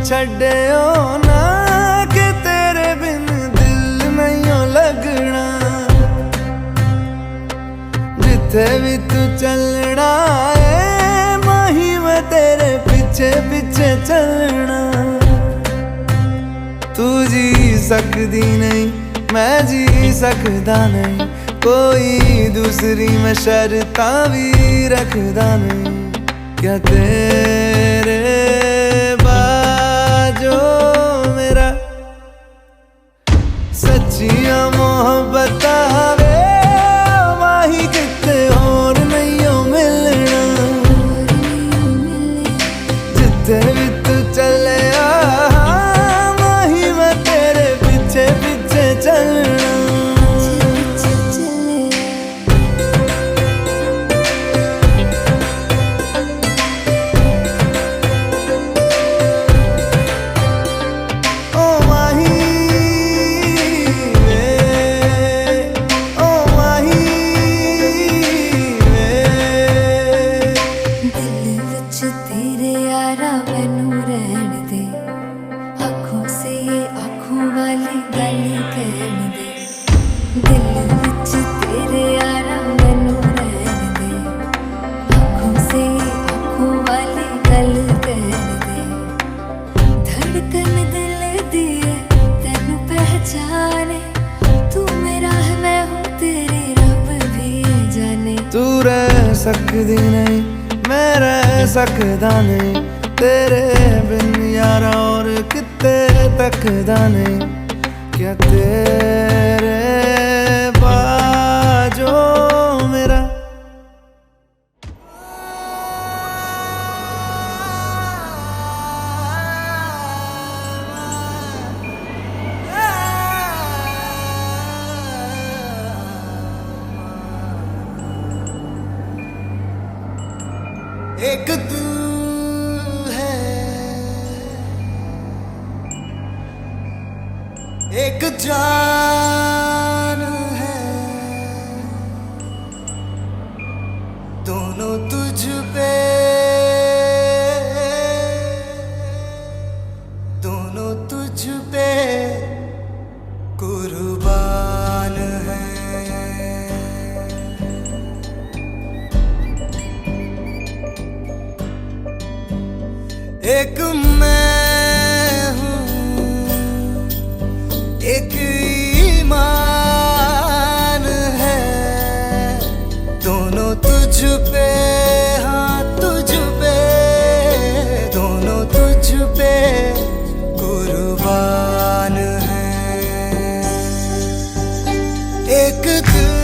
छड्डियो ना कि तेरे बिन दिल नहीं लगना। जिथे भी तू चलना है माही मैं तेरे पीछे पीछे चलना। तू जी सकदी नहीं मैं जी सकदा नहीं, कोई दूसरी मैं शर्तां भी रखदा नहीं। क्या तेरे बाजो मेरा सच्चियां मोहब्बत वे माही किते होर नहीं हो मिलना। जिथे भी तू चले माही मैं तेरे पीछे पीछे चलना। तू रह सकदी नहीं मैं रह सकदा नहीं तेरे बिन यारा और किते तकदा नहीं क्या तेरे बाजो मेरा एक तू है एक जान है दोनों तुझ पे दोनों तुझ पे कुर्बान है एक मैं हूँ एक ईमान है दोनों तुझ पे हाँ तुझ पे दोनों तुझ पे कुर्बान है एक दिल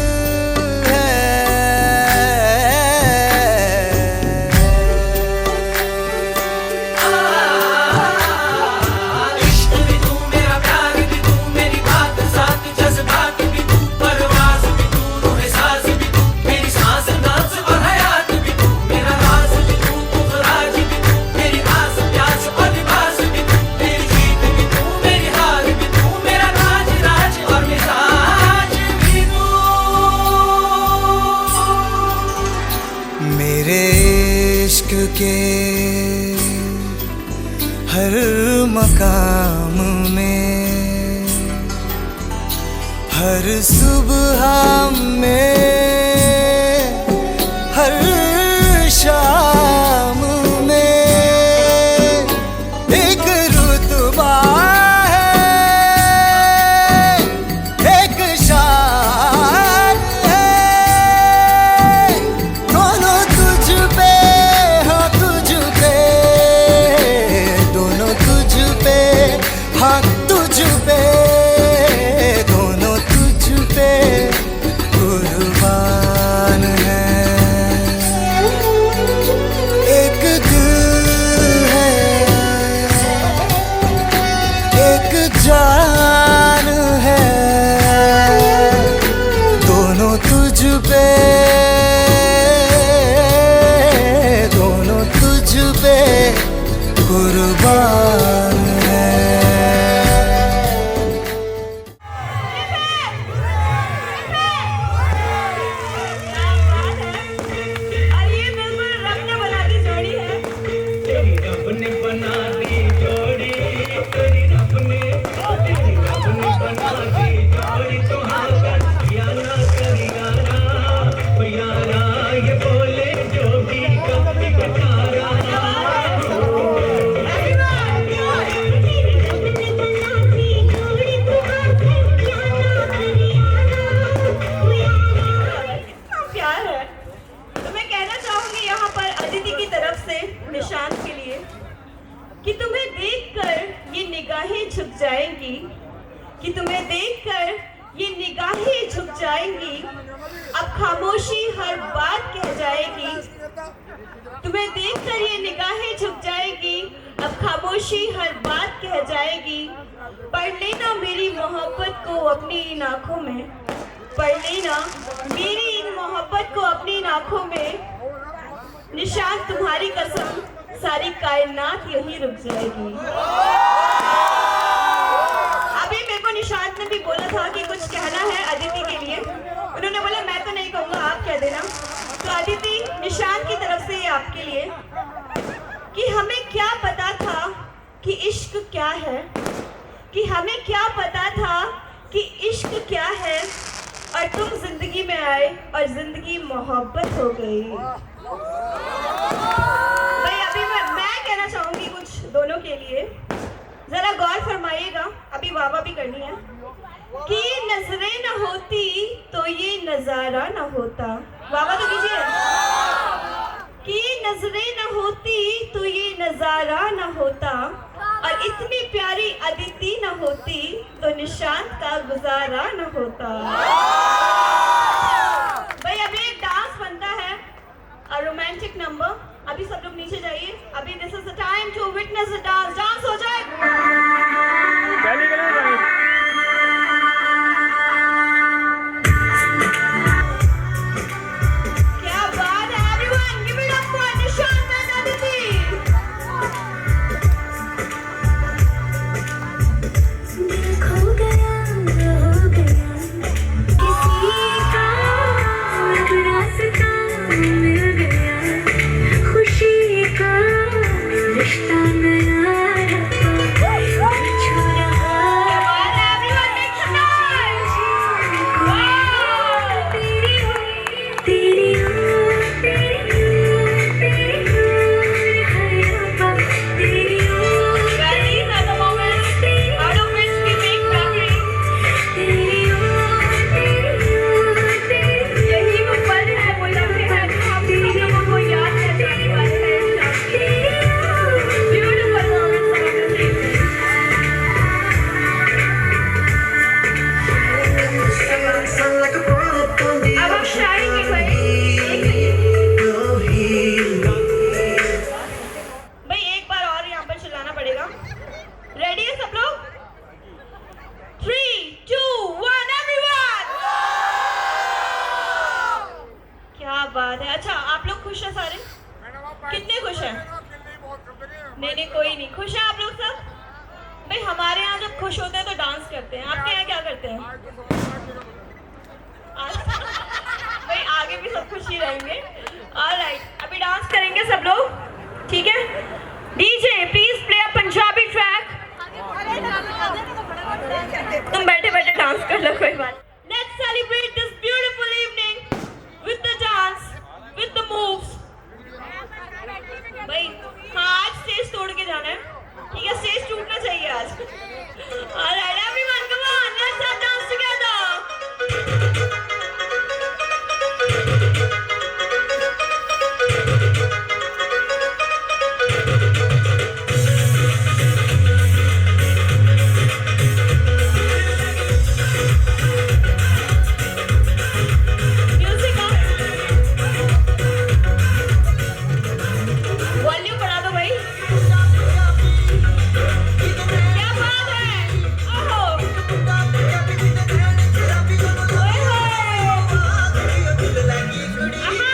के हर मकाम में हर सुबह में हर शाम में एक रुतबा है एक शान है दोनों तुझ पे हाँ तुझ पे दोनों तुझ पे कुर्बान है एक दिल है एक जान है दोनों तुझ पे दोनों तुझ पे कुर्बान निशांत के लिए कि तुम्हें देखकर ये निगाहें झुक जाएंगी कि तुम्हें देखकर ये निगाहें झुक जाएंगी अब खामोशी हर बात कह जाएगी तुम्हें देखकर ये निगाहें झुक जाएगी अब खामोशी हर बात कह जाएगी पढ़ लेना मेरी मोहब्बत को अपनी इन आंखों में पढ़ लेना मेरी इन मोहब्बत को अपनी इन आंखों में निशांत तुम्हारी कसम सारी कायनात यही रुक जाएगी। अभी मेरे को निशांत ने भी बोला था कि कुछ कहना है अदिति के लिए उन्होंने बोला मैं तो नहीं कहूँगा आप कह देना तो अदिति निशांत की तरफ से ये आपके लिए कि हमें क्या पता था कि इश्क क्या है कि हमें क्या पता था कि इश्क क्या है और तुम जिंदगी में आए और जिंदगी मोहब्बत हो गई। भाई अभी मैं कहना चाहूंगी कुछ दोनों के लिए जरा गौर फरमाइएगा अभी वाह वाह भी करनी है कि नजरें न होती तो ये नजारा न होता वाह वाह तो कीजिए कि नजरें न होती तो ये नजारा न होता, और इतनी प्यारी अदिति न होती तो निशांत का गुजारा न होता। भाई अभी एक डांस बनता है, a romantic number। अभी सब लोग नीचे जाइए, अभी this is the time to witness the dance। Dance हो जाए। क्या बात है, everyone give it up for Nishant and Aditi. दिल खो गया हो गया, किसी का अब रास्ता मिल गया, खुशी का रिश्ता नया छू रहा। क्या बात है, everyone make some noise। Wow। तेरी ओर तेरी ओर है अब्बा, तेरी ओर Well, these are the moments out of which we make memories। तेरी ओर यही वो पल है, वो लम्हे हैं जो हम सब लोगों को याद करने वाले हैं। Beautiful moments of the day। अब हम शायरी भाई एक बार और यहाँ पर चिल्लाना पड़ेगा। रेडी है सब लोग? 3, 2, 1 everyone। क्या बात है। अच्छा आप लोग खुश हैं सारे? कितने खुश हैं? नहीं कोई नहीं खुश है। आप लोग सब? भाई हमारे यहाँ जब खुश होते हैं तो डांस करते हैं, आपके यहाँ क्या करते हैं? भाई आगे भी सब खुश ही रहेंगे। ऑलराइट, अभी डांस करेंगे सब लोग, ठीक है? DJ please play a Punjabi track. तुम बैठे बैठे डांस कर लो, कोई बात। Let's celebrate this beautiful evening with the dance, with the moves. भाई हाँ, आज स्टेज तोड़ के जाना है, ठीक है? स्टेज टूटना चाहिए आज। Alright everyone come on, let's have dance together. Music volume बढ़ा दो भाई। क्या बात है, ओहो ओए होए, आहा।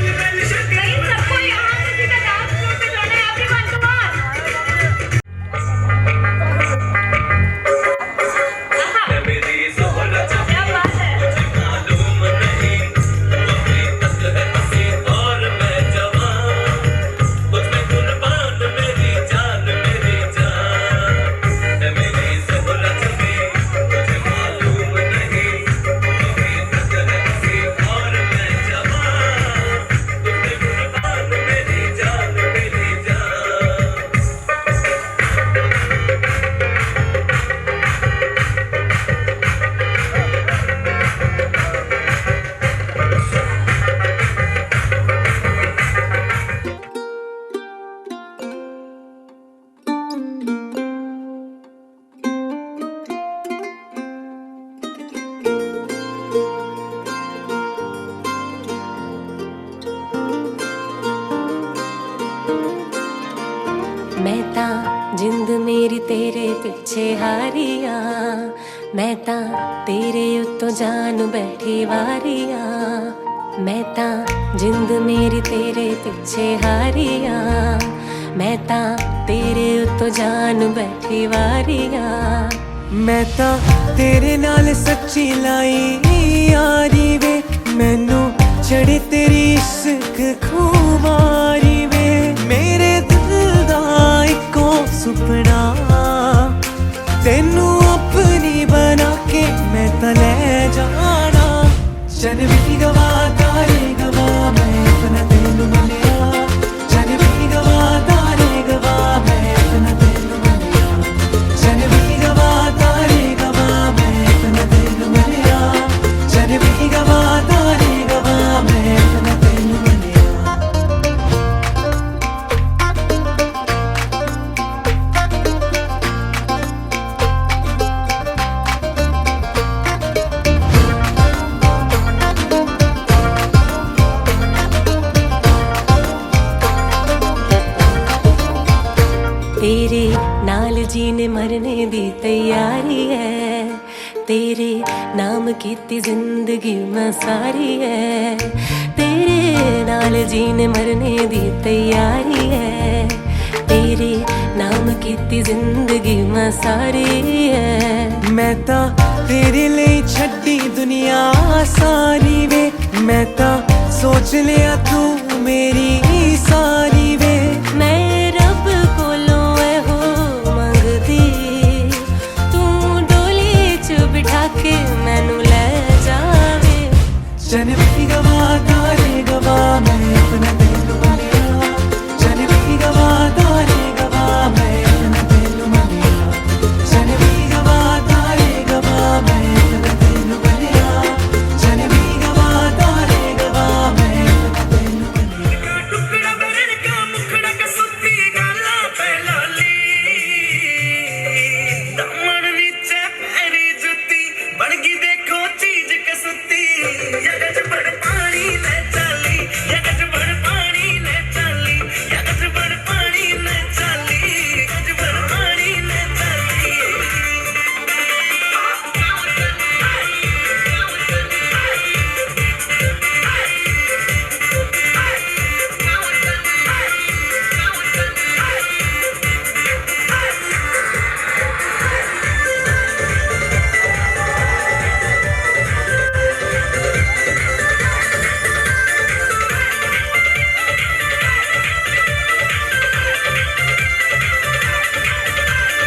सबको यहाँ से सीधा डांस फ्लोर पे जाना है। Everyone come on. क्या बात है। मैं ता जिंद मेरी तेरे पिछे हारिया, मैं ता तेरे उत्तों जान बैठी वारिया। मैं तां जिंद मेरी तेरे पिछे हारिया, मैं तां तेरे उत्तों जान बैठी वारिया। मैं तां तेरे नाल सच्ची लाई यारी वे, मैनू चढ़े तेरी इश्क खुमारी वे। मेरे दिल दा इको सुपना तेनू अपनी बना के मैं तां ले जाना। चन भी गवा तारे गवा मैं अपना तेनू मनिया, चन भी गवा तारे गवा मैं अपना तेनू मनिया, चन भी गवा तारे गवा मैं अपना तेनू मनिया, चन भी गवा तारे गवा मैं अपना तेनू मनिया। तेरे नाल जीने मरने दी तैयारी है, तेरे नाम कीती जिंदगी मैं सारी है। तेरे नाल जीने मरने दी तैयारी है, तेरे नाम कीती जिंदगी मैं सारी है। मैं तां तेरे लिए छड्डी दुनिया सारी वे, मैं तां सोच लिया तू मेरी सारी वे। मैं रब कोलों हो मंगदी, तू डोली च बिठा के मैनू ले जावे। चन भी गवा तारे गवा मैं अपना तेनू मनिया, चन भी गवा तारे गवा मैं अपना तेनू मनिया, चन भी गवा तारे गवा मैं अपना तेनू मनिया, चन भी गवा तारे गवा मैं अपना तेनू मनिया। टुकड़ा बरन का मुखड़ा कसुती गाला पहलाली, दामन नीचे पैरी जुती बड़गी देखो चीज कसुती। यगज बड़ पानी ले चली, यगज बड़ पानी ले चली, यगज बड़ पानी ले चली, यगज बड़ पानी ले चली।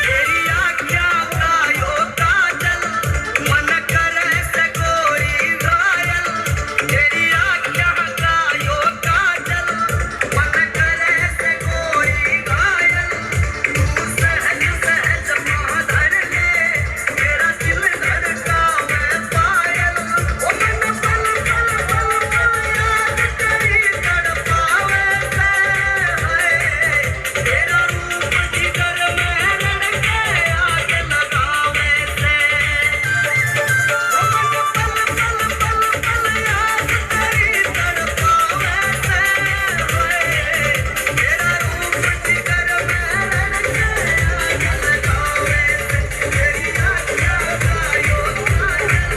तेरी आज्ञा का यो काजल, मन करे से गोरी घायल। तेरी आज्ञा का यो काजल, मन करे से गोरी घायल। तू सहज सहज माधर ले, मेरा दिल धड़कावे पायल। ओ मन पल पल पल पल याद तेरी तड़पावे से, हाय तेरा रूप जिगर में रड़के आग लगावे से। ओ मन पल पल पल पल याद तेरी तड़पावे से, हाय तेरा रूप जिगर में रड़के आग लगावे से। तेरी आज्ञा का यो काजल।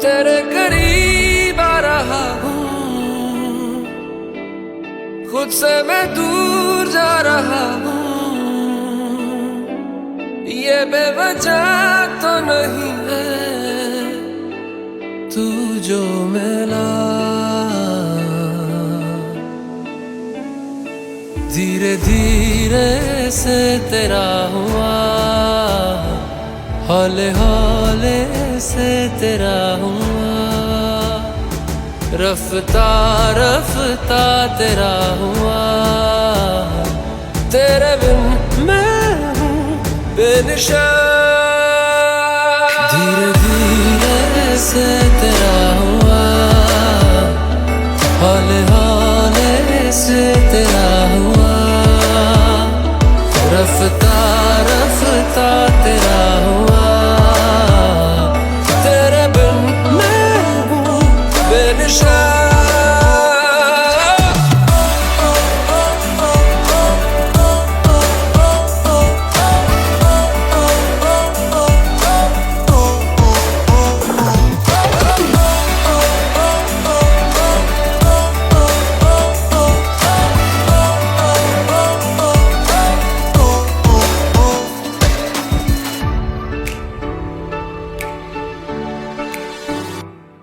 तेरे करीब आ रहा हूँ, खुद से मैं दूर जा रहा हूँ। ये बेवजह तो नहीं है तू जो मिला, धीरे धीरे से तेरा हुआ, हौले हौले से तेरा हुआ, रफ्ता रफ्ता तेरा हुआ, तेरे बिन मैं हूँ बेनिशा। धीरे धीरे से तेरा हुआ, हौले हौले से तेरा हुआ, रफ्ता रफ्ता तेरा हुआ, तेरे बिन मैं हूँ बेनिशा।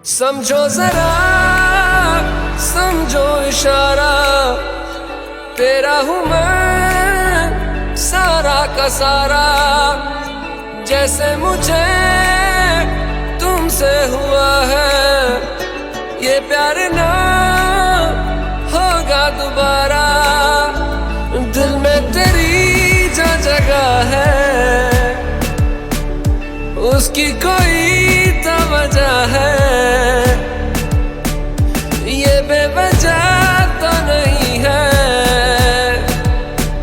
समझो जरा समझो इशारा, तेरा हूँ मैं सारा का सारा, जैसे मुझे तुमसे हुआ है ये प्यार ना होगा दोबारा। दिल में तेरी जो जगह है उसकी कोई तो वजह है, ये बेवजह तो नहीं है।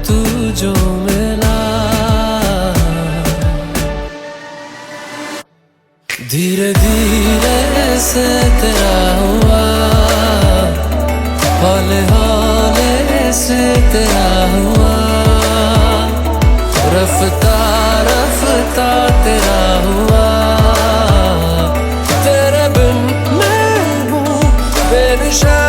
तू जो मिला धीरे धीरे से तेरा हुआ, हौले हौले से तेरा हुआ, रफ्ता रफ्ता तेरा हुआ, तेरे बिन मैं हूँ Benisha.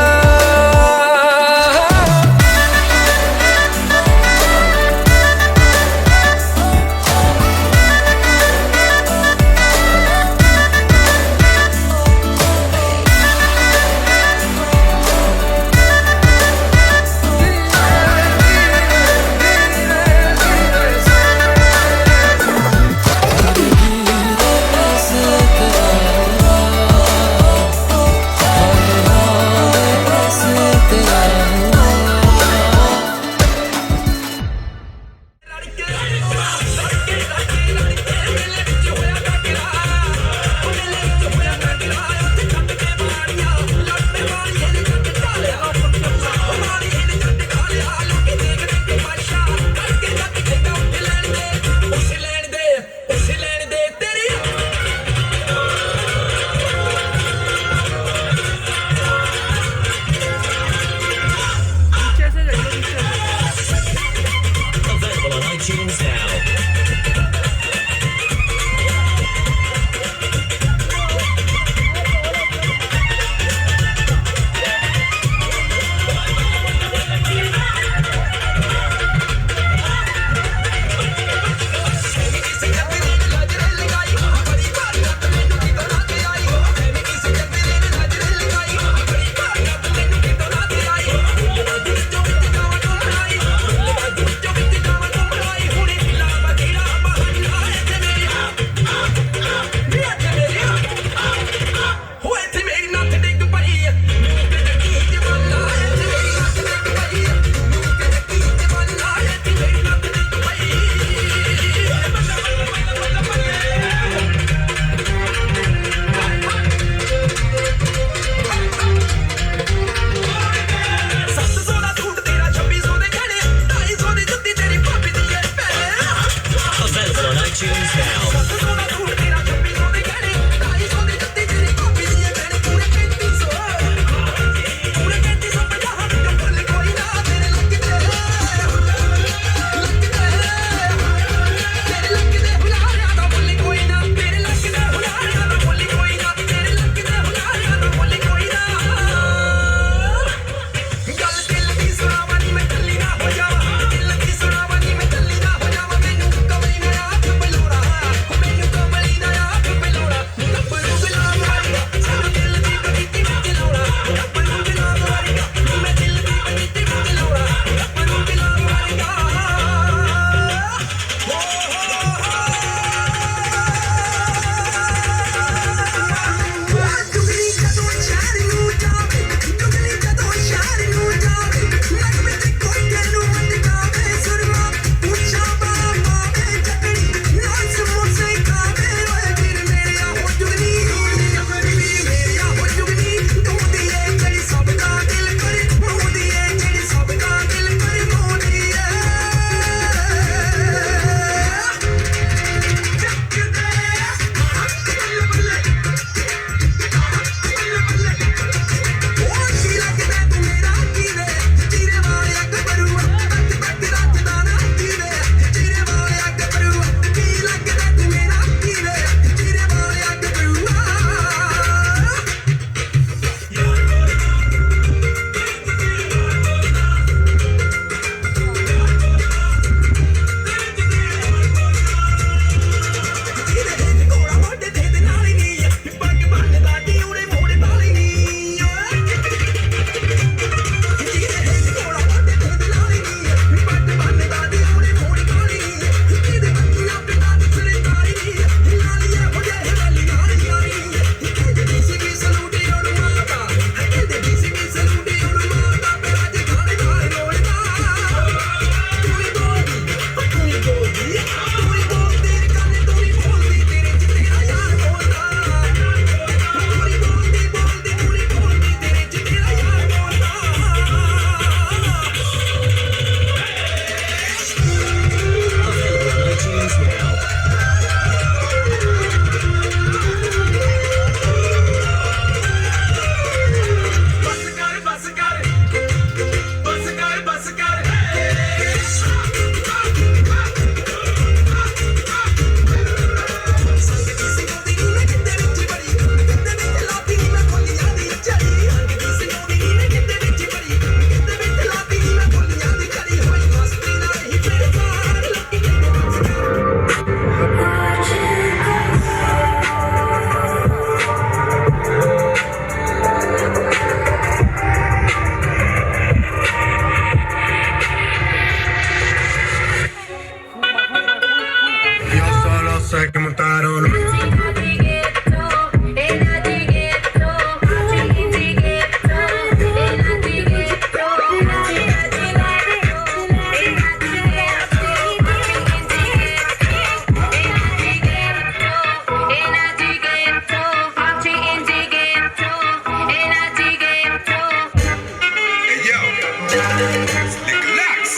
Slick Locks.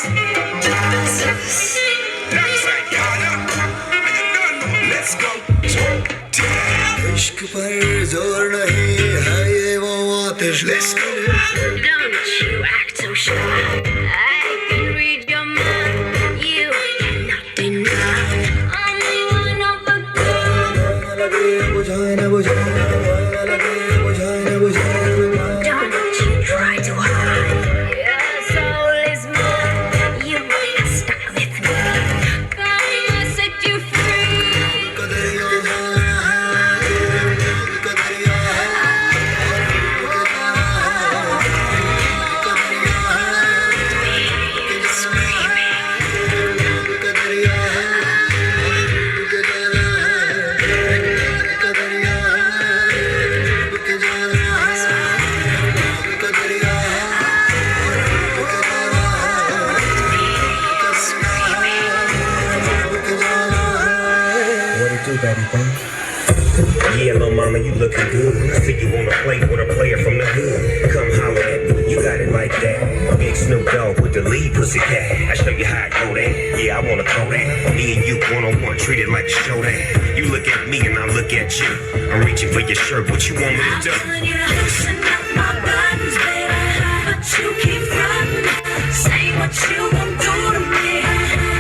Lockside, Yana. And you don't know. Let's go. इश्क पर जोर नहीं है ये वो आतिश Let's go. Don't you act so shy. I can read your mind. You cannot deny. I'm one of a kind. लगे बुझाए न बुझाए लगे बुझाए न बुझाए Don't you try to hide. Your soul is mine. You are stuck with me. Come, I set you free. कदरिया कदरिया What it do, baby bump? Yeah, little mama, you looking good. I see you wanna play with a player from the hood. Come holler at me, you got it like that. Big Snoop Dogg with the lead pussy cat. I show you how I go that. Yeah, I wanna throw that. Me and you one-on-one, treat it like a show that. You look at me and I look at you. I'm reaching for your shirt, what you want me to do? Telling you to loosen up my buttons, baby. But you keep running. Say what you gon' do to me.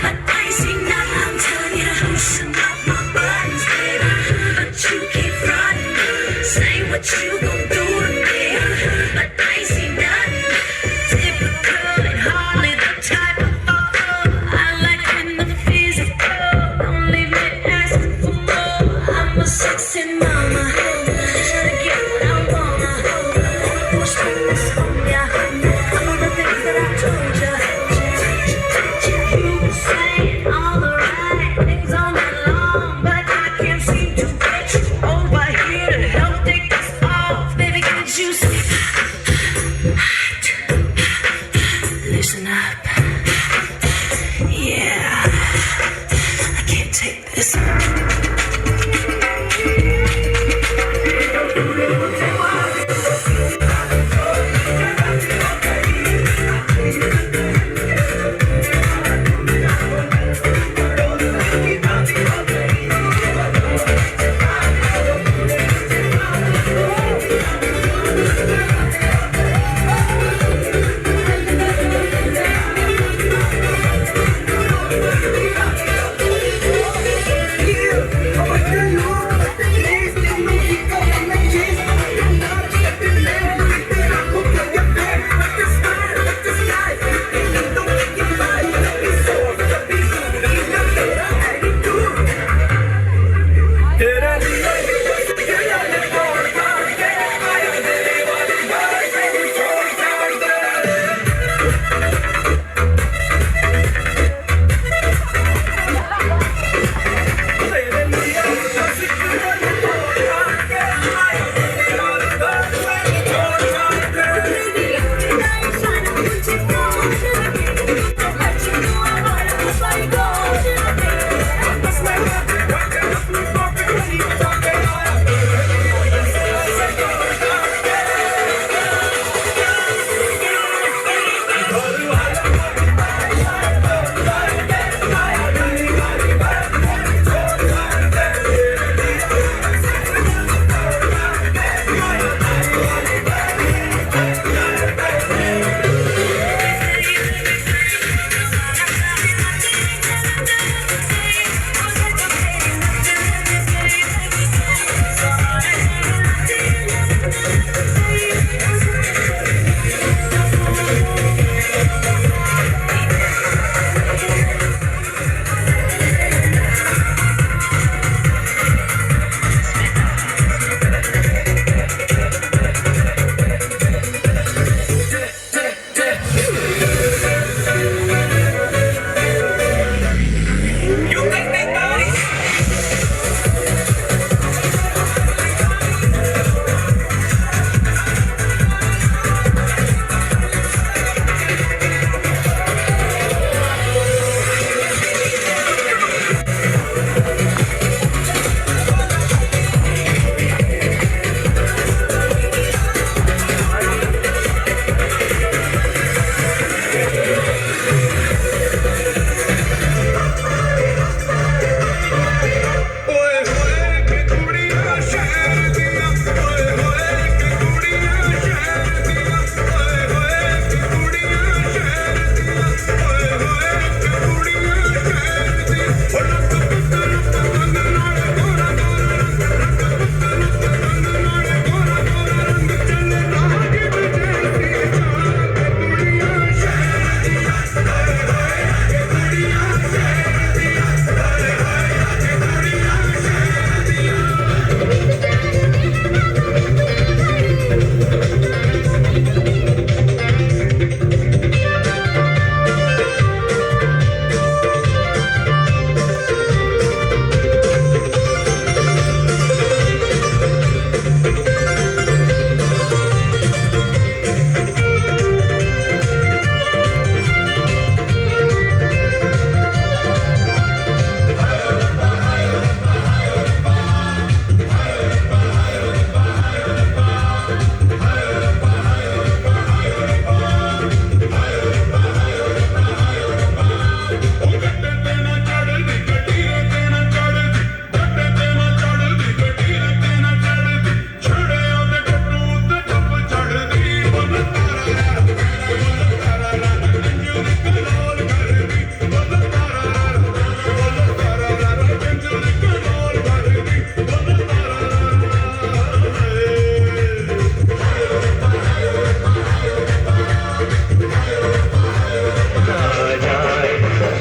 But I ain't seen nothing. I'm telling you to loosen up my buttons, baby. But you keep running. Say what you gon' do to me. But I ain't seen nothing. Typical and hardly the type of I like when the physical. Don't leave me asking for more. I'm a sexy mama. Tryna get what I wanna. Push this on ya. All the things that I told ya.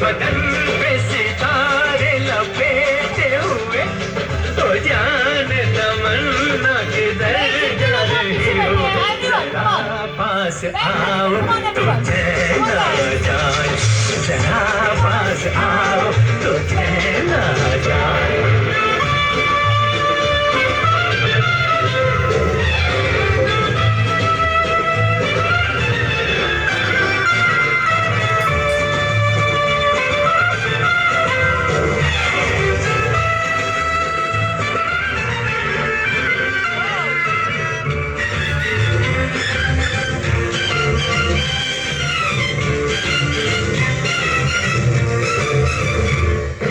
बदन पे सितारे लपेटे हुए तो जान तमन्ना किधर जा रही हो जरा पास आओ तुझे ना जाए जरा पास आओ तुझे ना जाए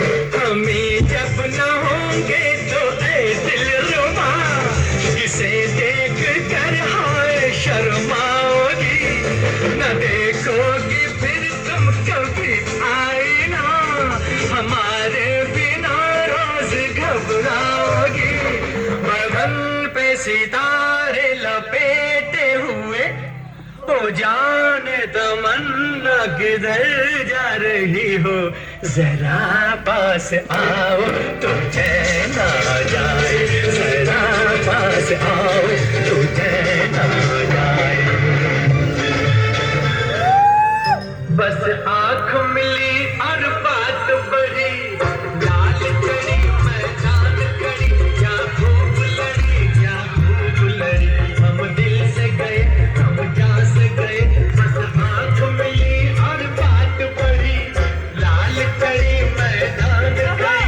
जब न होंगे तो ऐ दिलरुबा किसे देख कर हाय शर्माओगी न देखोगी फिर तुम कभी आईना हमारे बिना रोज घबराओगी बदन पे सितारे लपेटे हुए ओ जाने तमन्ना किधर जा रही हो जरा पास आओ तुझे ना जाए जरा पास आओ तुझे ना जाए बस आँख मिली और बात बड़ी लाल कड़ी मैदान कड़ी क्या खूब लड़ी हम दिल से गए हम जान से गए बस आँख मिली और बात बड़ी लाल कड़ी मैदान कड़ी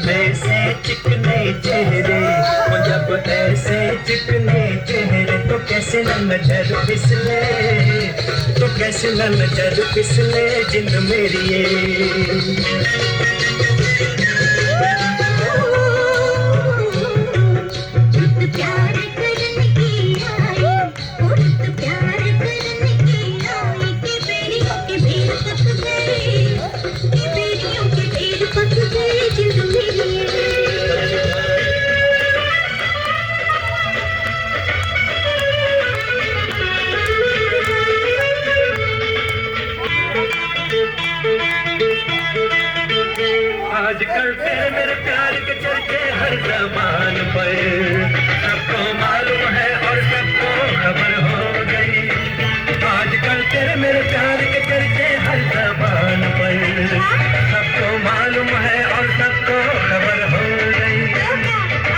ऐसे चिकने चेहरे जब ऐसे चिकने चेहरे तो कैसे न नजर फिसले तो कैसे न नजर फिसले जिंद मेरी प्यार करने की आई प्यार करने की आई के बेड़ियों के बेर पक गए के बेड़ियों के बेर पक गए जिंद मेरी आजकल तेरे मेरे प्यार के चर्चे हर जबान पर सबको मालूम है और सबको खबर हो गई आजकल तेरे मेरे प्यार के चर्चे हर जबान पर सबको मालूम है और सबको खबर हो गई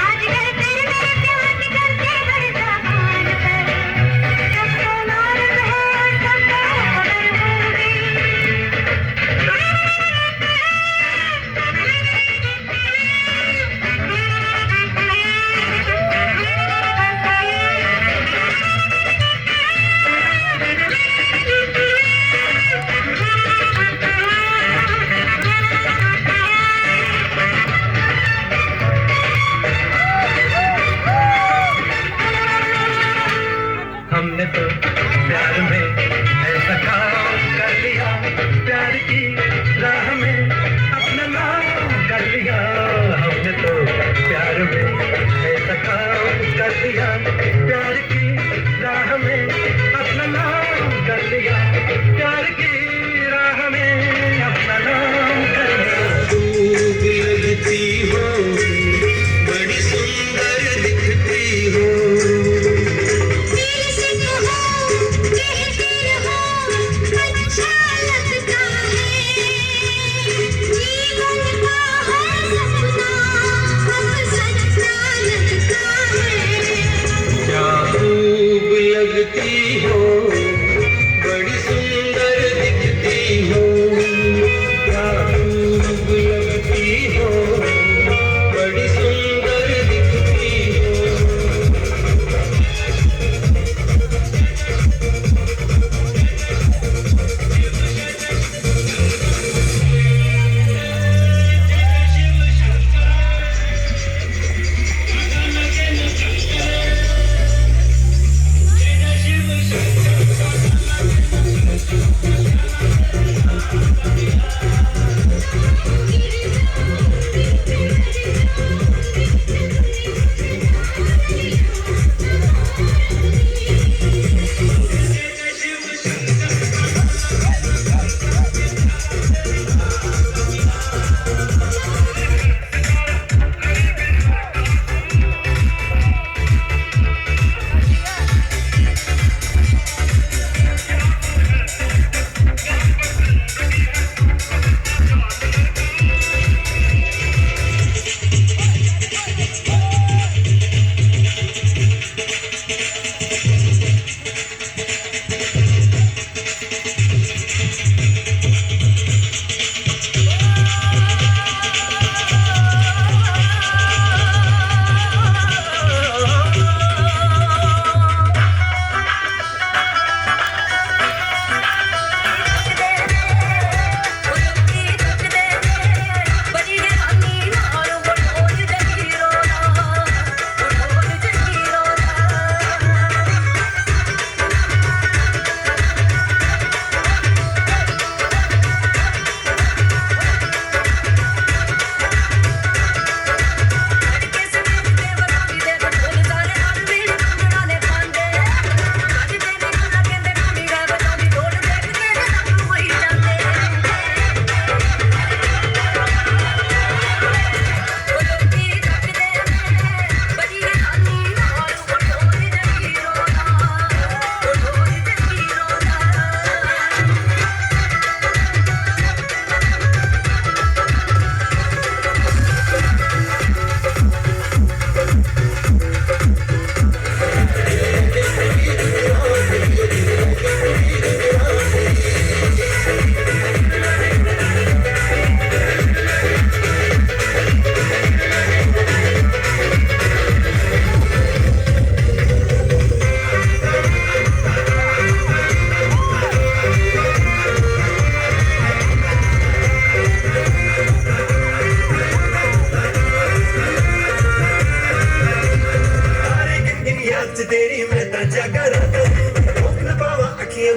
आजकल तेरे मेरे प्यार के चर्चे हर जबान पर सबको मालूम है और सबको खबर हो गई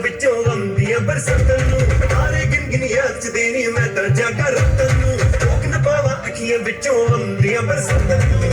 ਵਿੱਚੋਂ ਆਉਂਦੀਆਂ ਬਰਸਾਤਾਂ ਨੂੰ ਹਾਰੇ ਗਿਣ ਗਿਣ ਯਾਦ ਚ ਦੇਣੀ ਮੈਂ ਤਾਂ ਜਾਗਾ ਰਾਤਾਂ ਨੂੰ ਰੋਕ ਨਾ ਪਾਵਾਂ ਅੱਖੀਆਂ ਵਿੱਚੋਂ ਆਉਂਦੀਆਂ ਬਰਸਾਤਾਂ ਨੂੰ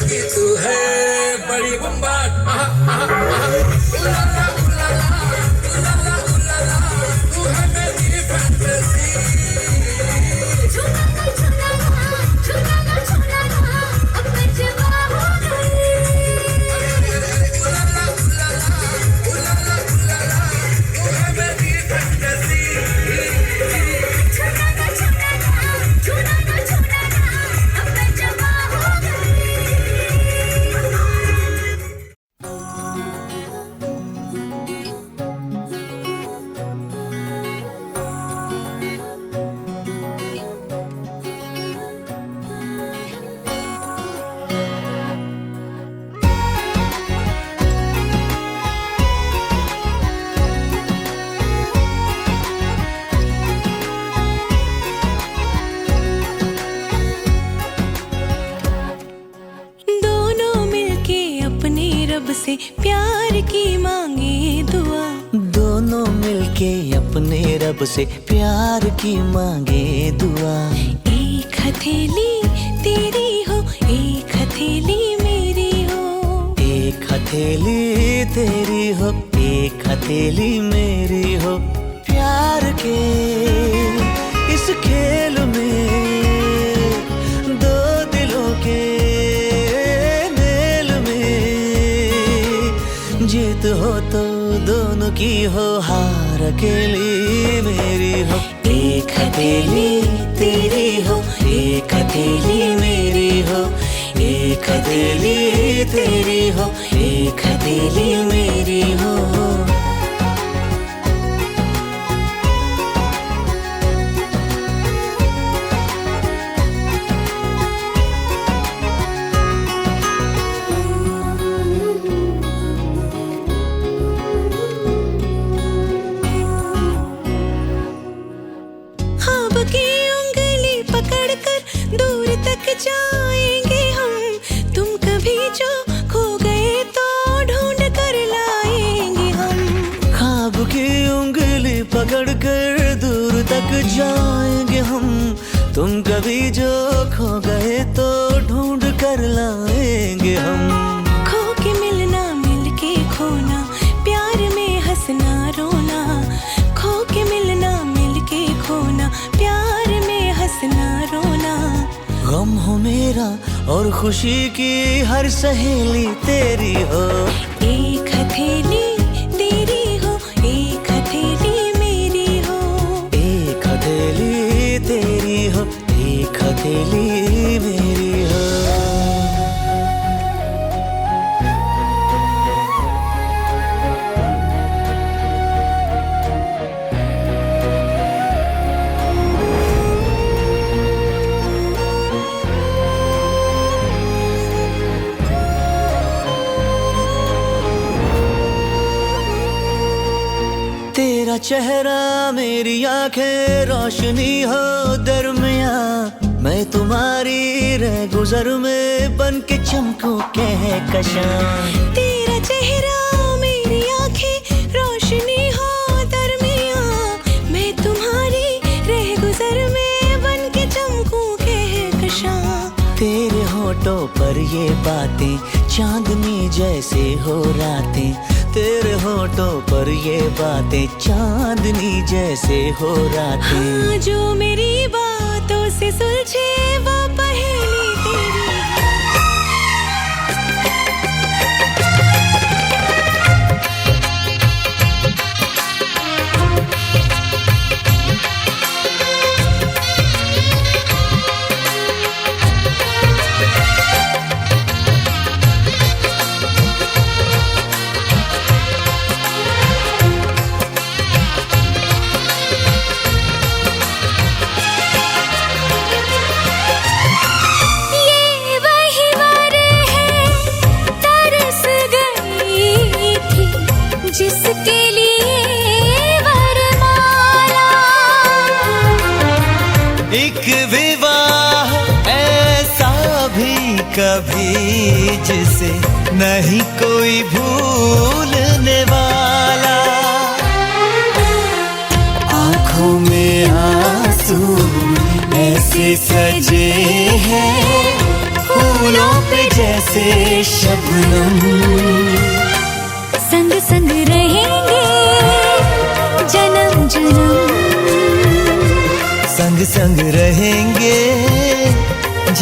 कि तू है बड़ी बम्बाट उलाला उलाला उलाला उलाला तू है मेरी फैंटेसी अब मैं जवा हो गई उलाला उलाला उलाला उलाला तू है मेरी फैंटेसी अब मैं जवा हो गई दोनों मिलके अपने रब से प्यार की मांगे दुआ। दोनों मिलके अपने रब से प्यार की मांगे दुआ। एक हथेली तेरी हो, एक हथेली मेरी हो। एक हथेली तेरी हो, एक हथेली मेरी हो। प्यार के इस खेल में दो दिलों के मेल में जीत हो तो दोनों की हो, हार अकेली मेरी हो। एक हथेली तेरी हो, एक हथेली मेरी हो। एक हथेली तेरी हो, एक हथेली मेरी हो। ख्वाब की उंगली पकड़कर दूर तक जाएंगे हम। तुम कभी जो खो गए तो ढूंढ कर लाएंगे हम। ख्वाब की उंगली पकड़कर दूर तक जाएंगे हम। तुम कभी जो खो गए तो ढूंढ कर लाएंगे हम। खो के मिलना, मिल के खोना, प्यार में हंसना रोना। खो के मिलना, मिल के खोना, प्यार में हंसना रोना। गम हो मेरा और खुशी की हर सहेली तेरी हो। एक हथेली तेरी हो, एक हथेली मेरी हो। एक हथेली तेरी हो, एक हथेली मेरी हो। तेरा चेहरा मेरी आंखें रोशनी हो दरमिया। मैं तुम्हारी रह गुजर में बन के चमकूं कहकशां। तेरा चेहरा मेरी आंखें रोशनी हो दरमिया। मैं तुम्हारी रह गुजर में बन के चमकूं कहकशां। तेरे होठों पर ये बातें चांदनी जैसे हो रातें। तेरे होठों पर ये बातें चांदनी जैसे हो रातें। हाँ, जो मेरी बातों से सुलझे वो पहेली तेरी। जिसके लिए वरमाला। एक विवाह ऐसा भी कभी जिसे नहीं कोई भूलने वाला। आंखों में आंसू ऐसे सजे हैं फूलों पे जैसे शबनम। संग संग रहेंगे जन्म जन्म, संग संग रहेंगे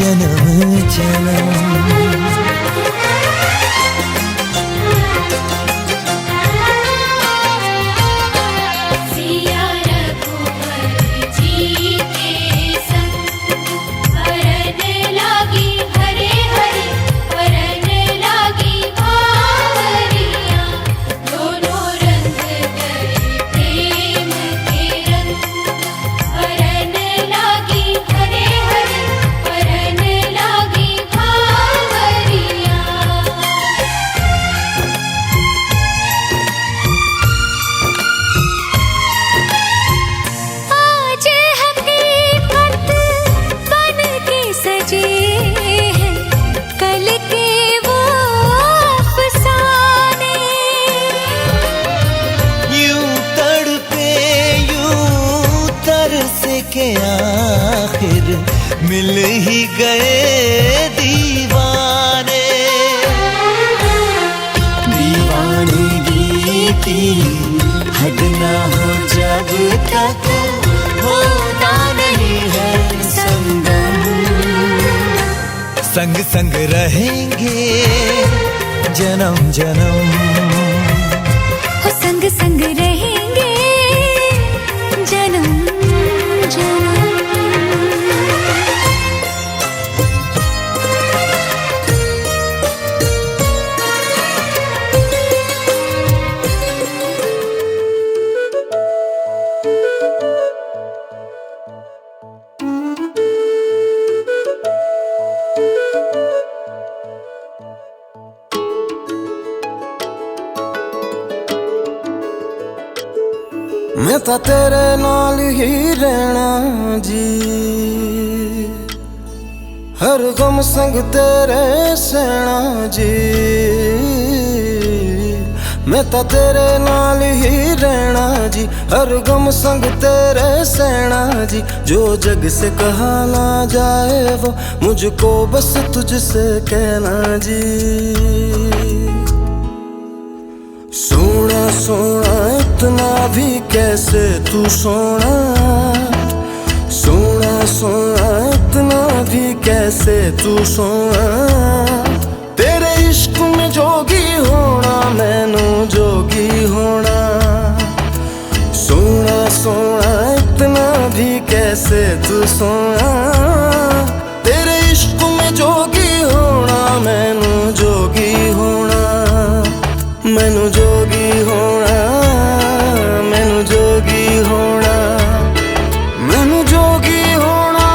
जन्म जन्म। के आखिर मिल ही गए दीवाने। दीवानगी की हद ना हो जब तक होता नहीं है संगम। संग संग रहेंगे जन्म जन्म, हो संग संग रहेंगे जन्म जन्म। मैं तो तेरे नाल ही रहना जी, हर गम संग तेरे सहना जी। मैं तो तेरे नाल ही रहना जी, हर गम संग तेरे सहना जी। जो जग से कहा ना जाए वो मुझको बस तुझसे कहना जी। सोना सोना इतना भी कैसे तू सोना, सोना सोना इतना भी कैसे तू सोना। तेरे इश्क में जोगी होना मैनू जोगी होना। सोना सोना इतना भी कैसे तू सोना। तेरे इश्क में जोगी होना मैनू जोगी होना। मैनू जोगी होना, मैनू जोगी होना, मैनू जोगी होना।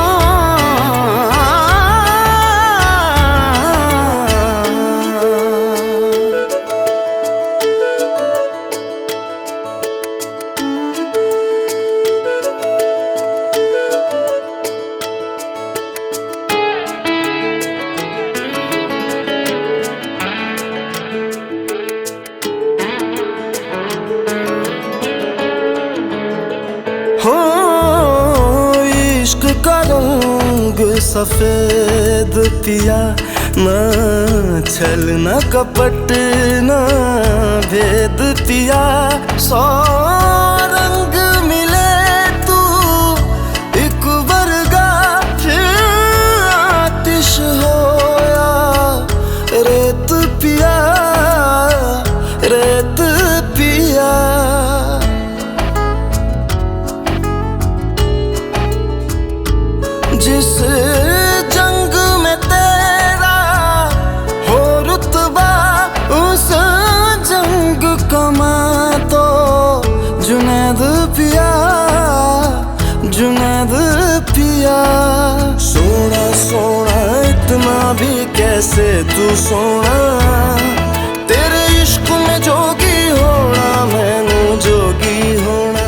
हो इश्क का रंग सफेद पिया, ना छल ना कपट ना भेद पिया। सौ रंग मिले तू एक वर्गा, फिर आतिश होया रेत पिया, रेत पिया। जिस जंग में तेरा हो रुतबा, उस जंग कमा तो जुनैद पिया, जुनैद पिया। सोना सोना इतना भी कैसे तू सोना। तेरे इश्क में जोगी होना मैनू जोगी होना।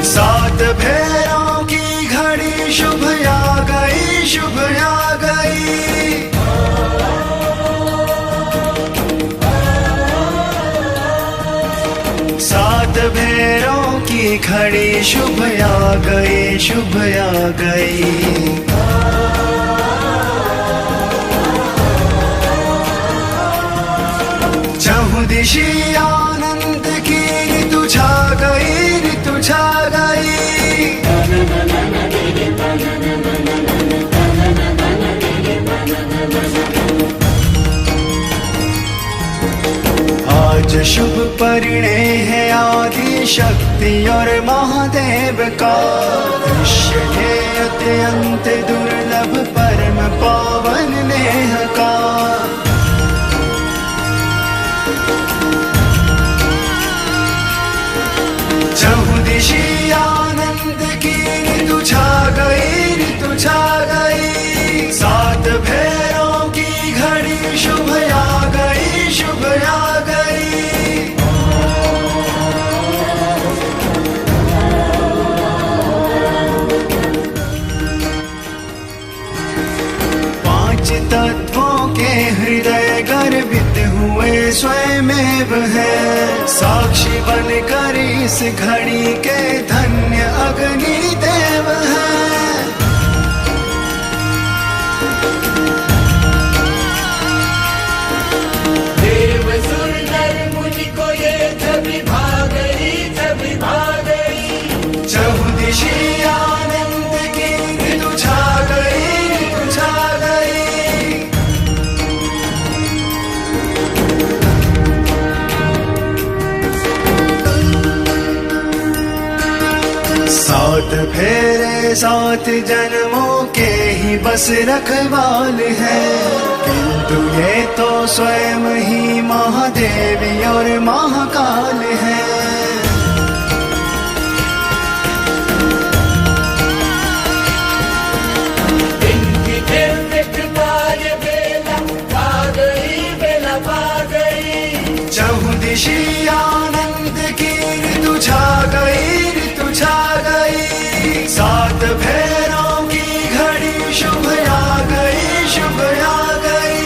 सात फेरों की घड़ी शुभ आ गई। शुभ आ गई। सात भैरों की घड़ी शुभ आ गई, शुभ आ गई। चहुदिशी आनंद की ऋतु छा गई, ऋतु छा गई। आज शुभ परिणय है आदि शक्ति और महादेव का। दृश्य है अत्यंत दुर्लभ परम पावन नेह का। चहुदिशी आनंद की ऋतु छा गई, ऋतु छा गई। सात भैरों की घड़ी शुभ आ गई, शुभ आ गई। पांच तत्वों के हृदय गर्भित हुए स्वयमेव है। साक्षी बनकर इस घड़ी के धन्य अग्नि देव है। देव सुर नर मुनि को ये छवि भा गई, छवि भा गई। चहुदिशी आनंद की ऋतु छा गई, ऋतु छा गई। सात फेरे सात जन्मों के ही बस रखवाल है। किंतु ये तो स्वयं ही महादेवी और महाकाल है। इनकी दिव्य कृपा ये बेला पा गई, बेला पा गई। चहुदिशी आनंद की ऋतु छा गई, ऋतु छा गई। सात भैरों की घड़ी शुभ आ गई, शुभ आ गई।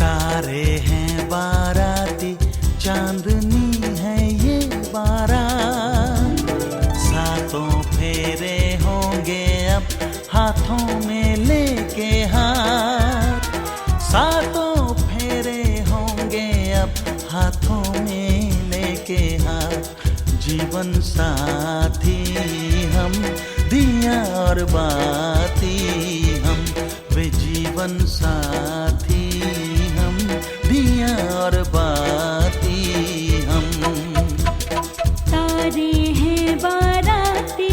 तारे हैं बाराती, चांदनी है ये बारात। सातों फेरे होंगे अब हाथों में लेके हाथ। सातों फेरे होंगे अब हाथों में लेके हाथ। जीवन साथी हम, दिया और बाती हम। वे जीवन साथी हम, दिया और बाती हम। तारे हैं बाराती,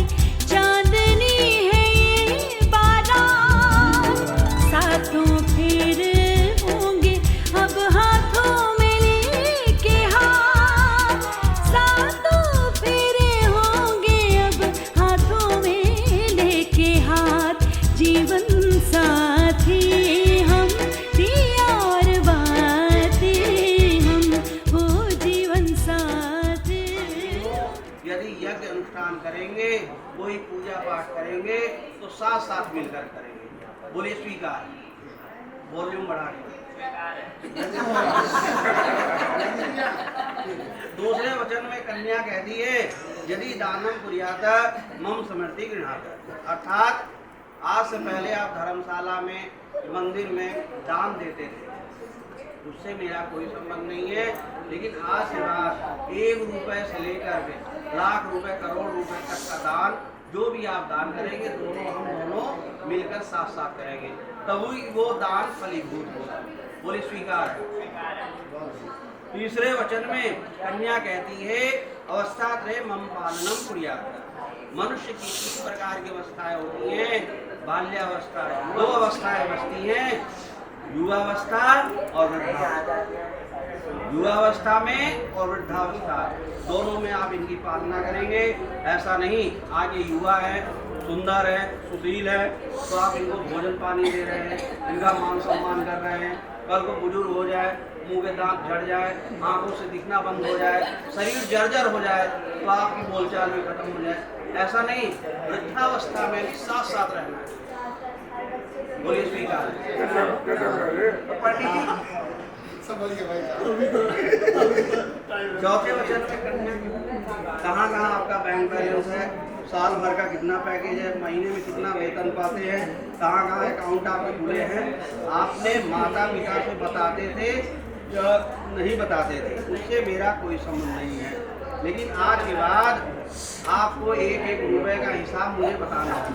चांदनी है ये बारात। सातों फेर होंगे अब हाथों में लेके हाथ। सातों फेरे होंगे अब हाथों में लेके हाथ। जीवन साथी हम, दिया और बाती हम। वो जीवन साथी। यदि यज्ञ अनुष्ठान करेंगे, कोई पूजा पाठ करेंगे तो साथ साथ मिलकर करेंगे। बोलिए स्वीकार। वॉल्यूम बढ़ा के। दूसरे वचन में कन्या कहती है यदि दानम कुर्यात मम समृद्धि गृह्णात। अर्थात आज से पहले आप धर्मशाला में, मंदिर में दान देते थे, उससे मेरा कोई संबंध नहीं है। लेकिन आज के बाद 1 रुपए से लेकर के लाख रुपए, करोड़ रुपए तक का दान, जो भी आप दान करेंगे, हम दोनों मिलकर साथ साथ करेंगे, तभी वो दान फलीभूत होगा। बोले स्वीकार है। तीसरे वचन में कन्या कहती है अवस्था त्रय मम पालनम कुर्यात्। मनुष्य की किस प्रकार की अवस्थाएं होती हैं? बाल्यावस्था, 2 अवस्थाएं बसती हैं, युवावस्था और वृद्धावस्था। युवावस्था में और वृद्धावस्था दोनों में आप इनकी पालना करेंगे। ऐसा नहीं आज ये युवा है, सुंदर है, सुशील है, तो आप इनको भोजन पानी दे रहे हैं, इनका मान सम्मान कर रहे हैं। कल को बुजुर्ग हो जाए, मुंह के दांत झड़ जाए, आंखों से दिखना बंद हो जाए, शरीर जर्जर हो जाए, तो आपकी बोलचाल भी खत्म हो जाए। ऐसा नहीं, वृद्धावस्था में साथ साथ रहना है। बोलिए स्वीकार। चौथे वचन में कहाँ कहाँ आपका बैंक बैलेंस है, साल भर का कितना पैकेज है, महीने में कितना वेतन पाते हैं, कहाँ कहाँ अकाउंट आपके खुले हैं, आपने माता पिता से बताते थे या नहीं बताते थे, उससे मेरा कोई संबंध नहीं है। लेकिन आज के बाद आपको 1-1 रुपए का हिसाब मुझे बताना है,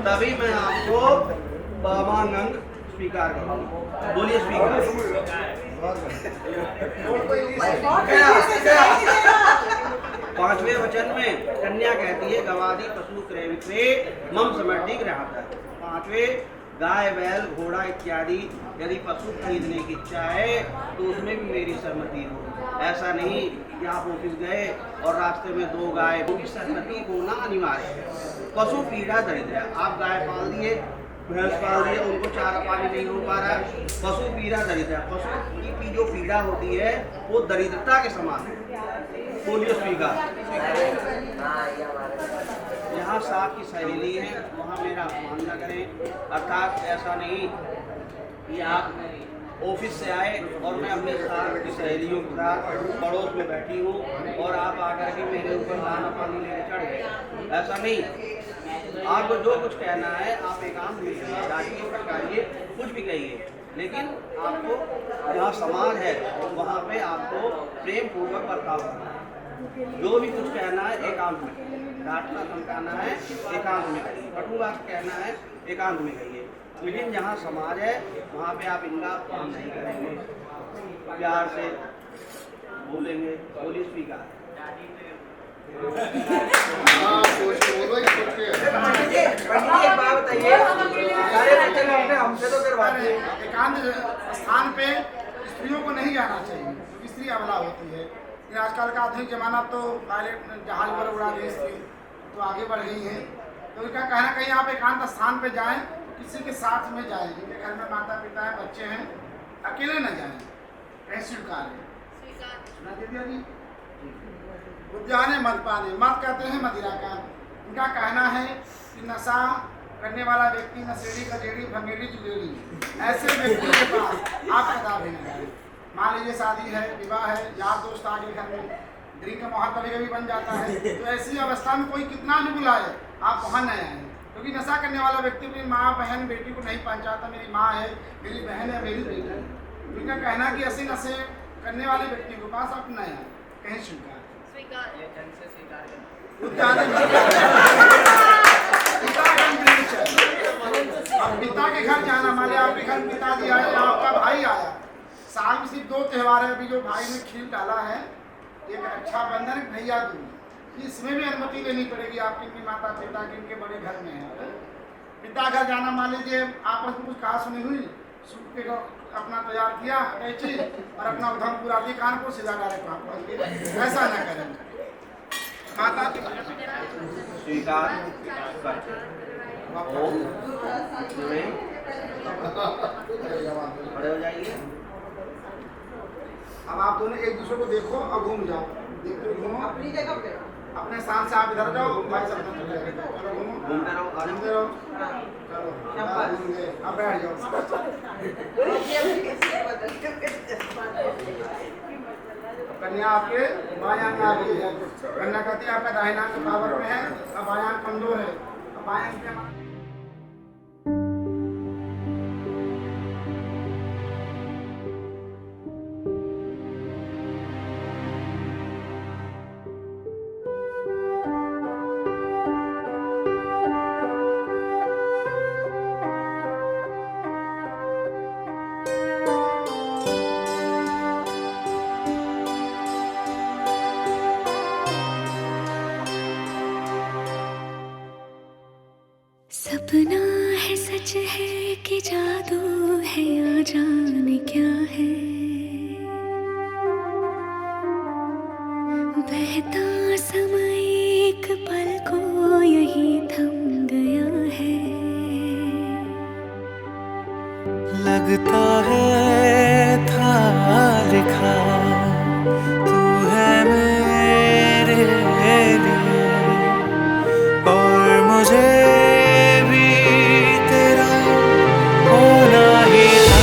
तभी मैं आपको परमानंद स्वीकार करूँगा। बोलिए स्वीकार। 5वें वचन में कन्या कहती है गवादी पशु क्रय विक्रय मम समृद्धि ग्रहाता। 5वें गाय बैल घोड़ा इत्यादि यदि पशु खरीदने की इच्छा है तो उसमें भी मेरी सहमति हो। ऐसा नहीं कि आप ऑफिस गए और रास्ते में 2 गाय, उनकी सहमति होना अनिवार्य है। पशु पीड़ा दरिद्र है, आप गाय पाल दिए, भैंस पाल दिए, उनको चारा पानी नहीं हो पा रहा है, पशु पीड़ा दरिद्र है। पशु की जो पीड़ा होती है वो दरिद्रता के समान है। बोलिए स्वीकार। यहाँ साथ की सहेली है, वहाँ मेरा अपमान न करें। अर्थात ऐसा नहीं कि आप ऑफिस से आए और मैं अपने साथ की सहेलियों के साथ पड़ोस में बैठी हूँ और आप आकर के मेरे ऊपर दाना पानी लेके चढ़ गए। ऐसा नहीं, आपको जो कुछ कहना है आप एकांत में डांटिए, फटकारिए, कुछ भी कहिए, लेकिन आपको जहाँ समाज है वहाँ पे आपको प्रेम पूर्वक बर्ताव करना है। जो भी कुछ कहना है एकांत में कहिए, डांटना धमकाना है एकांत में कहिए, कटु बात कहना है एकांत में कहिए। लेकिन जहाँ समाज है वहाँ पे आप इनका अपमान नहीं करेंगे, प्यार से बोलेंगे। बोलिए स्वीकार। हमसे तो करवाते हैं। एकांत स्थान पे स्त्रियों को नहीं जाना चाहिए क्योंकि स्त्री अबला होती है। लेकिन आजकल का आधुनिक जमाना तो पायलट जहाज पर उड़ा रही स्त्री तो आगे बढ़ गई है। तो उनका कहना कहीं आप एकांत स्थान पे जाएं, किसी के साथ में जाएं, जिनके घर में माता पिता हैं, बच्चे हैं, अकेले न जाएं। कहीं स्वीकार है। सुना दे दिया जी। उद्याने मदपाने, मद कहते हैं मदिरा का। इनका कहना है कि नशा करने वाला व्यक्ति नशेड़ी गजेड़ी भंगेड़ी जुगेड़ी ऐसे व्यक्ति के पास आप कदापि न जाएं। मान लीजिए शादी है, विवाह है, यार दोस्त आगे घर में ड्रिंक का माहौल कभी कभी बन जाता है, तो ऐसी अवस्था में कोई कितना भी बुलाए आप वहाँ न आए, क्योंकि नशा करने वाला व्यक्ति अपनी माँ बहन बेटी को नहीं पहचानता। मेरी माँ है, मेरी बहन है, मेरी बेटी है। इनका कहना कि ऐसे नशे करने वाले व्यक्ति के पास आप न आए। कहीं स्वीकार। अब पिता के घर जाना, मान लिया आपके घर पिताजी आए, आपका भाई आया, साल में सिर्फ 2 त्यौहार है। अभी जो भाई ने खीर डाला है, एक रक्षाबंधन, भैया दूज, इसमें भी अनुमति लेनी पड़ेगी आपकी, इनकी माता पिता की, इनके बड़े घर में है। पिता घर जाना, मान लीजिए आपस में कुछ कहा सुनी हुई, अपना तैयार किया कैची और अपना उधम पूरा दी, कान को सीधा डायरेक्ट वहाँ पहुँच गए। ऐसा न करें। माता स्वीकार खड़े हो जाइए। अब आप दोनों एक दूसरे को देखो और घूम जाओ, देखते घूमो अपनी जगह पे, अपने स्थान से आप इधर जाओ, भाई सब चलो घूमो, घूमते रहो, घूमते रहो, चलो अब बैठ जाओ। कन्या आपके बायां में आ गई है। कन्या कहती है आपका दाहिना अंग पावर में है, अब बायां कमजोर है, अब बायां सच है कि जादू है या जाने क्या है, बहता समय एक पल को यही थम गया है। लगता है था लिखा तू है मेरे लिए, और मुझे भी तेरा होना ही था।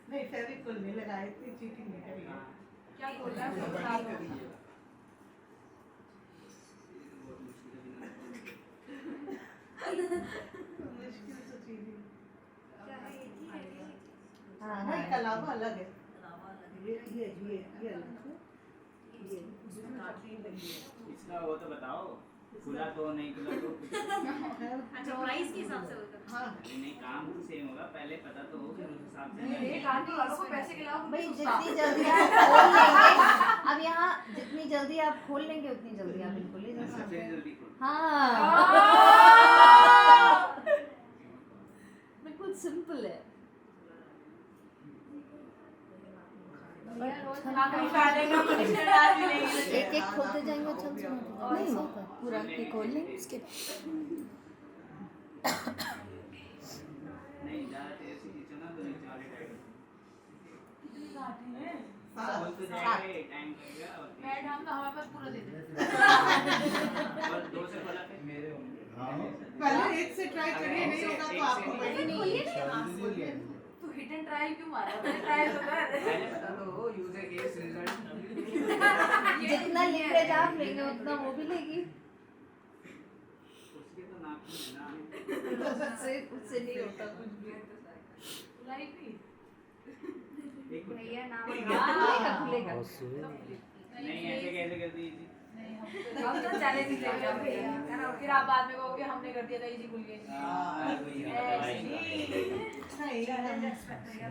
नहीं फेविकोल नहीं लगाए थे, चीटिंग नहीं करी है। क्या बोल रहा है? मुश्किल से चीटिंग। हाँ नहीं, कलावा अलग है। ये अलग है। इसका वो तो बताओ, खुला तो नहीं खुला तो अच्छा, प्राइस के हिसाब से होता है। हाँ नहीं, काम तो सेम होगा, पहले पता तो हो फिर उस हिसाब से। ये काटने वालों को पैसे खिलाओ भाई जितनी जल्दी आप खोल लेंगे, अब यहाँ जितनी जल्दी आप खोल लेंगे उतनी जल्दी आप बिल्कुल ही जा सकते हैं। जल्दी खोल। हाँ बिल्कुल सिंपल है। एक एक खोलते जाएंगे चल नहीं पूरा की खोल लेंगे उसके नहीं ज़्यादा तेज से खींचो ना तो नीचे वाले टाइट खोल तो जाएंगे, टाइम लगेगा। और मैडम तो हमारे पास पूरा दे दे। और 2 से खोला फिर मेरे होंगे। पहले एक से ट्राई करिए, नहीं होगा तो आपको खोलिए तू हिट एंड ट्रायल क्यों मारा? ट्रायल होता है। पहले पता तो हो यूजर केस रिजल्ट। जितना लीवरेज आप लेंगे उतना वो भी लेगी। उसके तो नाम है ना। उससे नहीं होता कुछ भी। लाइफ ही भैया नाम खुलेगा। नहीं ऐसे कैसे कर दी जी? हम तो चैलेंज ले रहे हैं है ना, फिर आप बाद में कहोगे हमने कर दिया था, इजी भूल गए।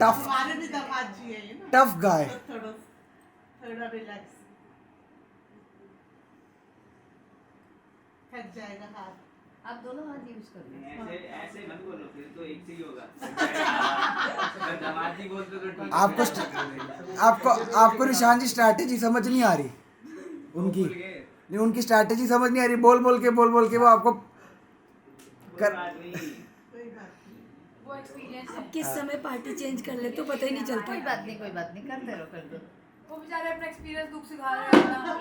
टफ हमारे भी दामाद जी है ना, टफ गाय। थोड़ा रिलैक्स थक जाएगा हाथ। आप दोनों हाथ यूज कर लो। ऐसे ऐसे मत बोलो, फिर तो एक से ही होगा। दामाद जी बोलते तो ठीक है। आपको निशान जी स्ट्रैटेजी समझ नहीं आ रही उनकी, नहीं उनकी स्ट्रैटेजी समझ नहीं आ रही। बोल बोल के वो आपको कोई बात नहीं। वो एक्सपीरियंस है। किस समय पार्टी चेंज कर ले तो पता ही नहीं चलता। कोई बात नहीं करते रहो कर दो। वो बेचारे अपना एक्सपीरियंस दुख सिखा रहे हैं अपना।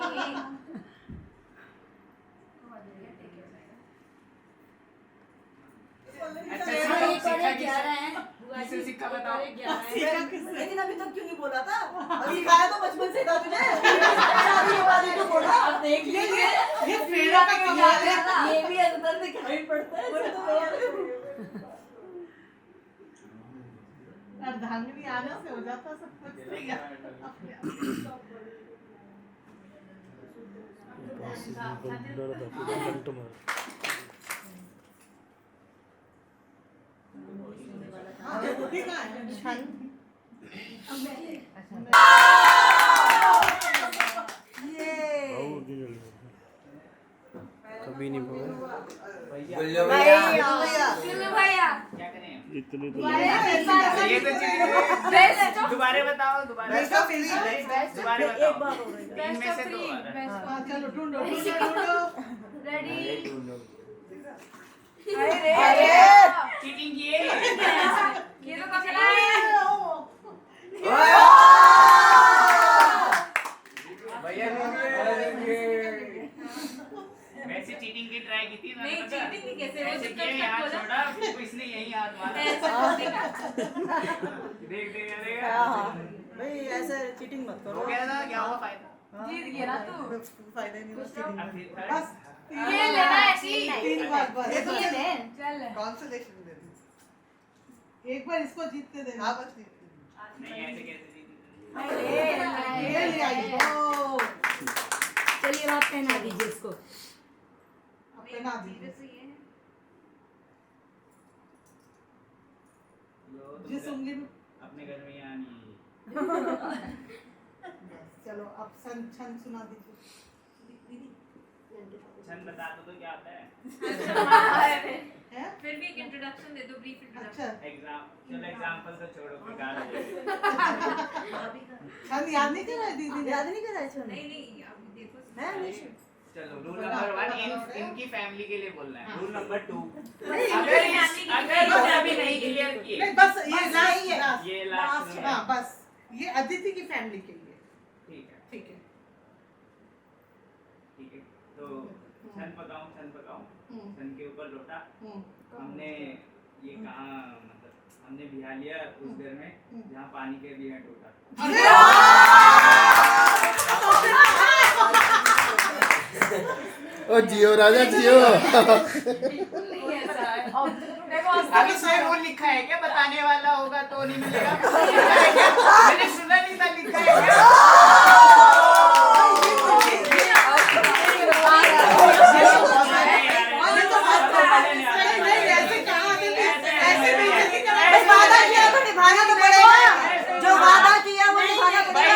अच्छा इसे सिक्का बताओ। लेकिन अभी तक क्यों नहीं बोला था? अभी खाया तो बचपन से था तुझे। शादी के बाद ये तो बोला। अब देख लीजिए ये फेरा का कमाल है। ये भी अंदर दिखाई पड़ता है। अर्धांगिनी आने से हो जाता सब कुछ सही है। कभी नहीं बोला भैया क्या करें? इतने तो ये तो चीज दोबारा बताओ, दोबारा बताओ। इनमें से 2 आ रहा है। चलो ढूंढो रेडी। अरे चीटिंग किए। ये तो कब चला है? वैसे चीटिंग की ट्राई की थी ना। नहीं चीटिंग नहीं, कैसे वो ऐसे जितना किए, यहाँ बोला छोड़ा फिर इसने यही हाथ मारा। देख भाई ऐसे चीटिंग मत हो गया ना, क्या हुआ फायदा? जीत गया ना तू। फायदा नहीं अब फिर बस ये लेना है तीन बार बस। ये तो ले कॉन्सोलेशन दे दो। एक बार इसको जीतने देना। हाँ बस नहीं ऐसे कैसे जीते? ये ले आई। ओ चलिए आप पहना दीजिए इसको। पहना दीजिए। जिस उंगली में अपने घर में यहाँ नहीं। चलो अब छंद सुना दीजिए। छंद बता दो तो क्या आता है? फिर भी एक इंट्रोडक्शन दे दो, ब्रीफ अच्छा चलो एग्जांपल तो छोड़ो कोई गाना दे। छंद याद नहीं कर रहा है दीदी? याद नहीं कर रहा है छंद? नहीं अब देखो चलो रूल नंबर 1 इनकी फैमिली के लिए बोलना है। रूल नंबर 2 अगर अभी नहीं क्लियर किए नहीं बस ये लास्ट ये लास्ट हाँ बस ये अदिति की फैमिली के लिए। ठीक है ठीक है तो छंद पकाऊं छंद के ऊपर लोटा। हमने ये कहा मतलब हमने बिहा लिया उस घर में जहाँ पानी के भी है टोटा। ओ जियो राजा जियो। अभी सही रूल लिखा है क्या? बताने वाला होगा तो नहीं मिलेगा। मैंने सुना नहीं था लिखा है क्या?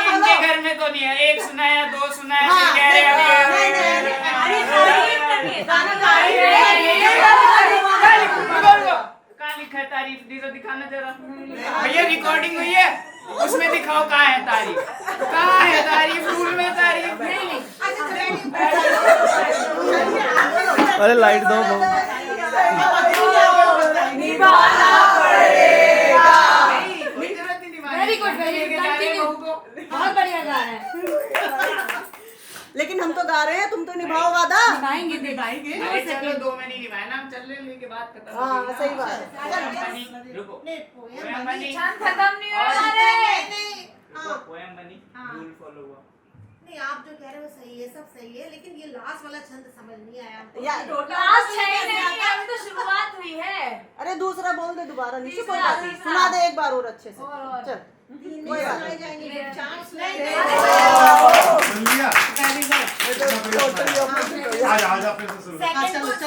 इनके घर में तो नहीं है। एक सुनाया दो सुनाया फिर कह रहे कहाँ लिखा है तारीफ? दीजिए दिखाना जरा भैया। रिकॉर्डिंग हुई है उसमें दिखाओ कहाँ है तारीफ। कहाँ है तारीफ? रूल में तारीफ नहीं। अरे लाइट दो वेरी गुड बहुत बढ़िया गा रहे हैं। लेकिन हम तो गा रहे हैं, तुम तो निभाओ वादा। निभाएंगे अरे चलो 2 में नहीं निभाया ना हम। चल रहे के बाद खत्म। हाँ सही बात है। रुको खत्म नहीं हुआ। पोएम बनी रूल फॉलो हुआ। नहीं आप जो कह रहे हो वो सही है, सब सही है, लेकिन ये लास्ट वाला छंद समझ नहीं आया हमको। लास्ट है ही नहीं, अभी तो शुरुआत हुई है। अरे दूसरा बोल दे दोबारा। नहीं कोई बात नहीं, सुना दे एक बार और अच्छे से। चल कोई बात नहीं जाएंगे चांस नहीं।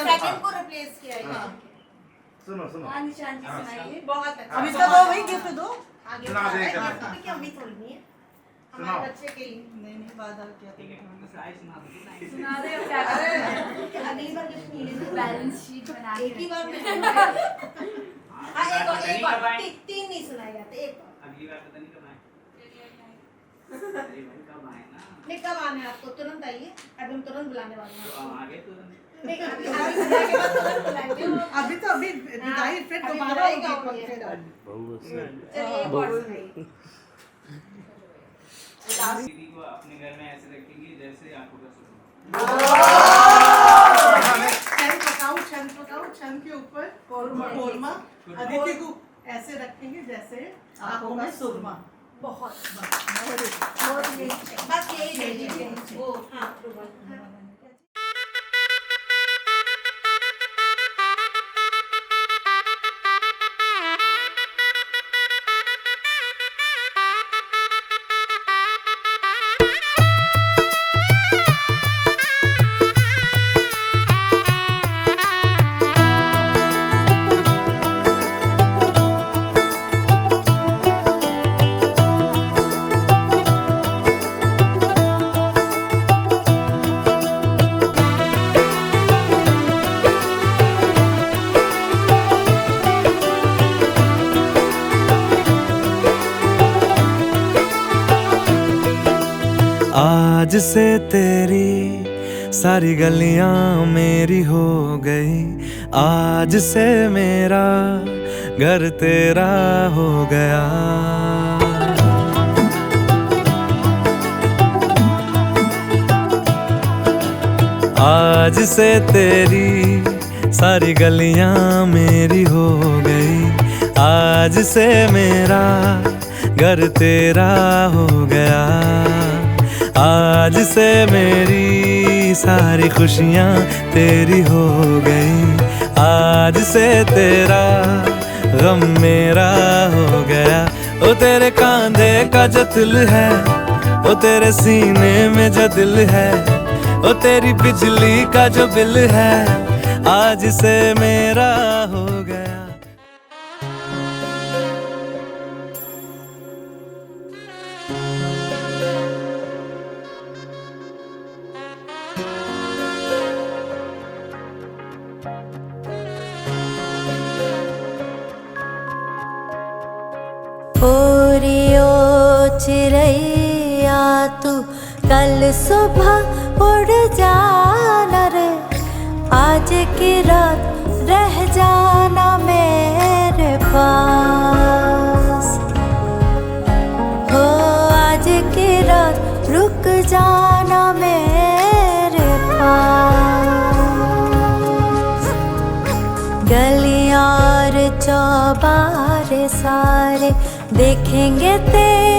सेकंड को रिप्लेस किया है। सुनो बहुत अच्छा। अब इसका दो भाई गिफ्ट दो। आगे सुना दे एक बार। की उम्मीद थोड़ी है सुनाओ। हमारे बच्चे के लिए। नहीं वादा किया ठीक है सुना दे अब क्या करें। अगली बार गिफ्ट मिलेगा। बैलेंस शीट बना एक ही बार में। हाँ एक बार 3 नहीं सुनाए जाते, एक बार। अगली बार पता नहीं कब आए। अरे भाई कब आए ना? नहीं कब आना है आपको? तुरंत आइए, अभी हम तुरंत बुलाने वाले हैं। तो आगे तुरंत। नहीं अभी बुलाने के बाद तुरंत बुलाएंगे। अभी विदाई फिर दोबारा होगी। चलिए एक और सुनाइए। दीदी को अपने घर में ऐसे रखेंगे जैसे आंखों का सुकून। छंद पकाओ छंद के ऊपर कोरमा। अदिति को ऐसे रखेंगे जैसे आंखों में सुरमा। बहुत बस यही ले लीजिए। वो हाँ आज से तेरी सारी गलियां मेरी हो गई। आज से मेरा घर तेरा हो गया। आज से तेरी सारी गलियां मेरी हो गई। आज से मेरा घर तेरा हो गया। आज से मेरी सारी खुशियाँ तेरी हो गई। आज से तेरा गम मेरा हो गया। ओ तेरे कांधे का जो दिल है, ओ तेरे सीने में जो दिल है, ओ तेरी बिजली का जो बिल है, आज से मेरा हो गया। ओरियो चिड़ैया तू कल सुबह उड़ जाना रे, आज की रात रह जाना मेरे पास। हो आज की रात रुक जाना मेरे पास। गलियां और चौबारे सारे देखेंगे तेरे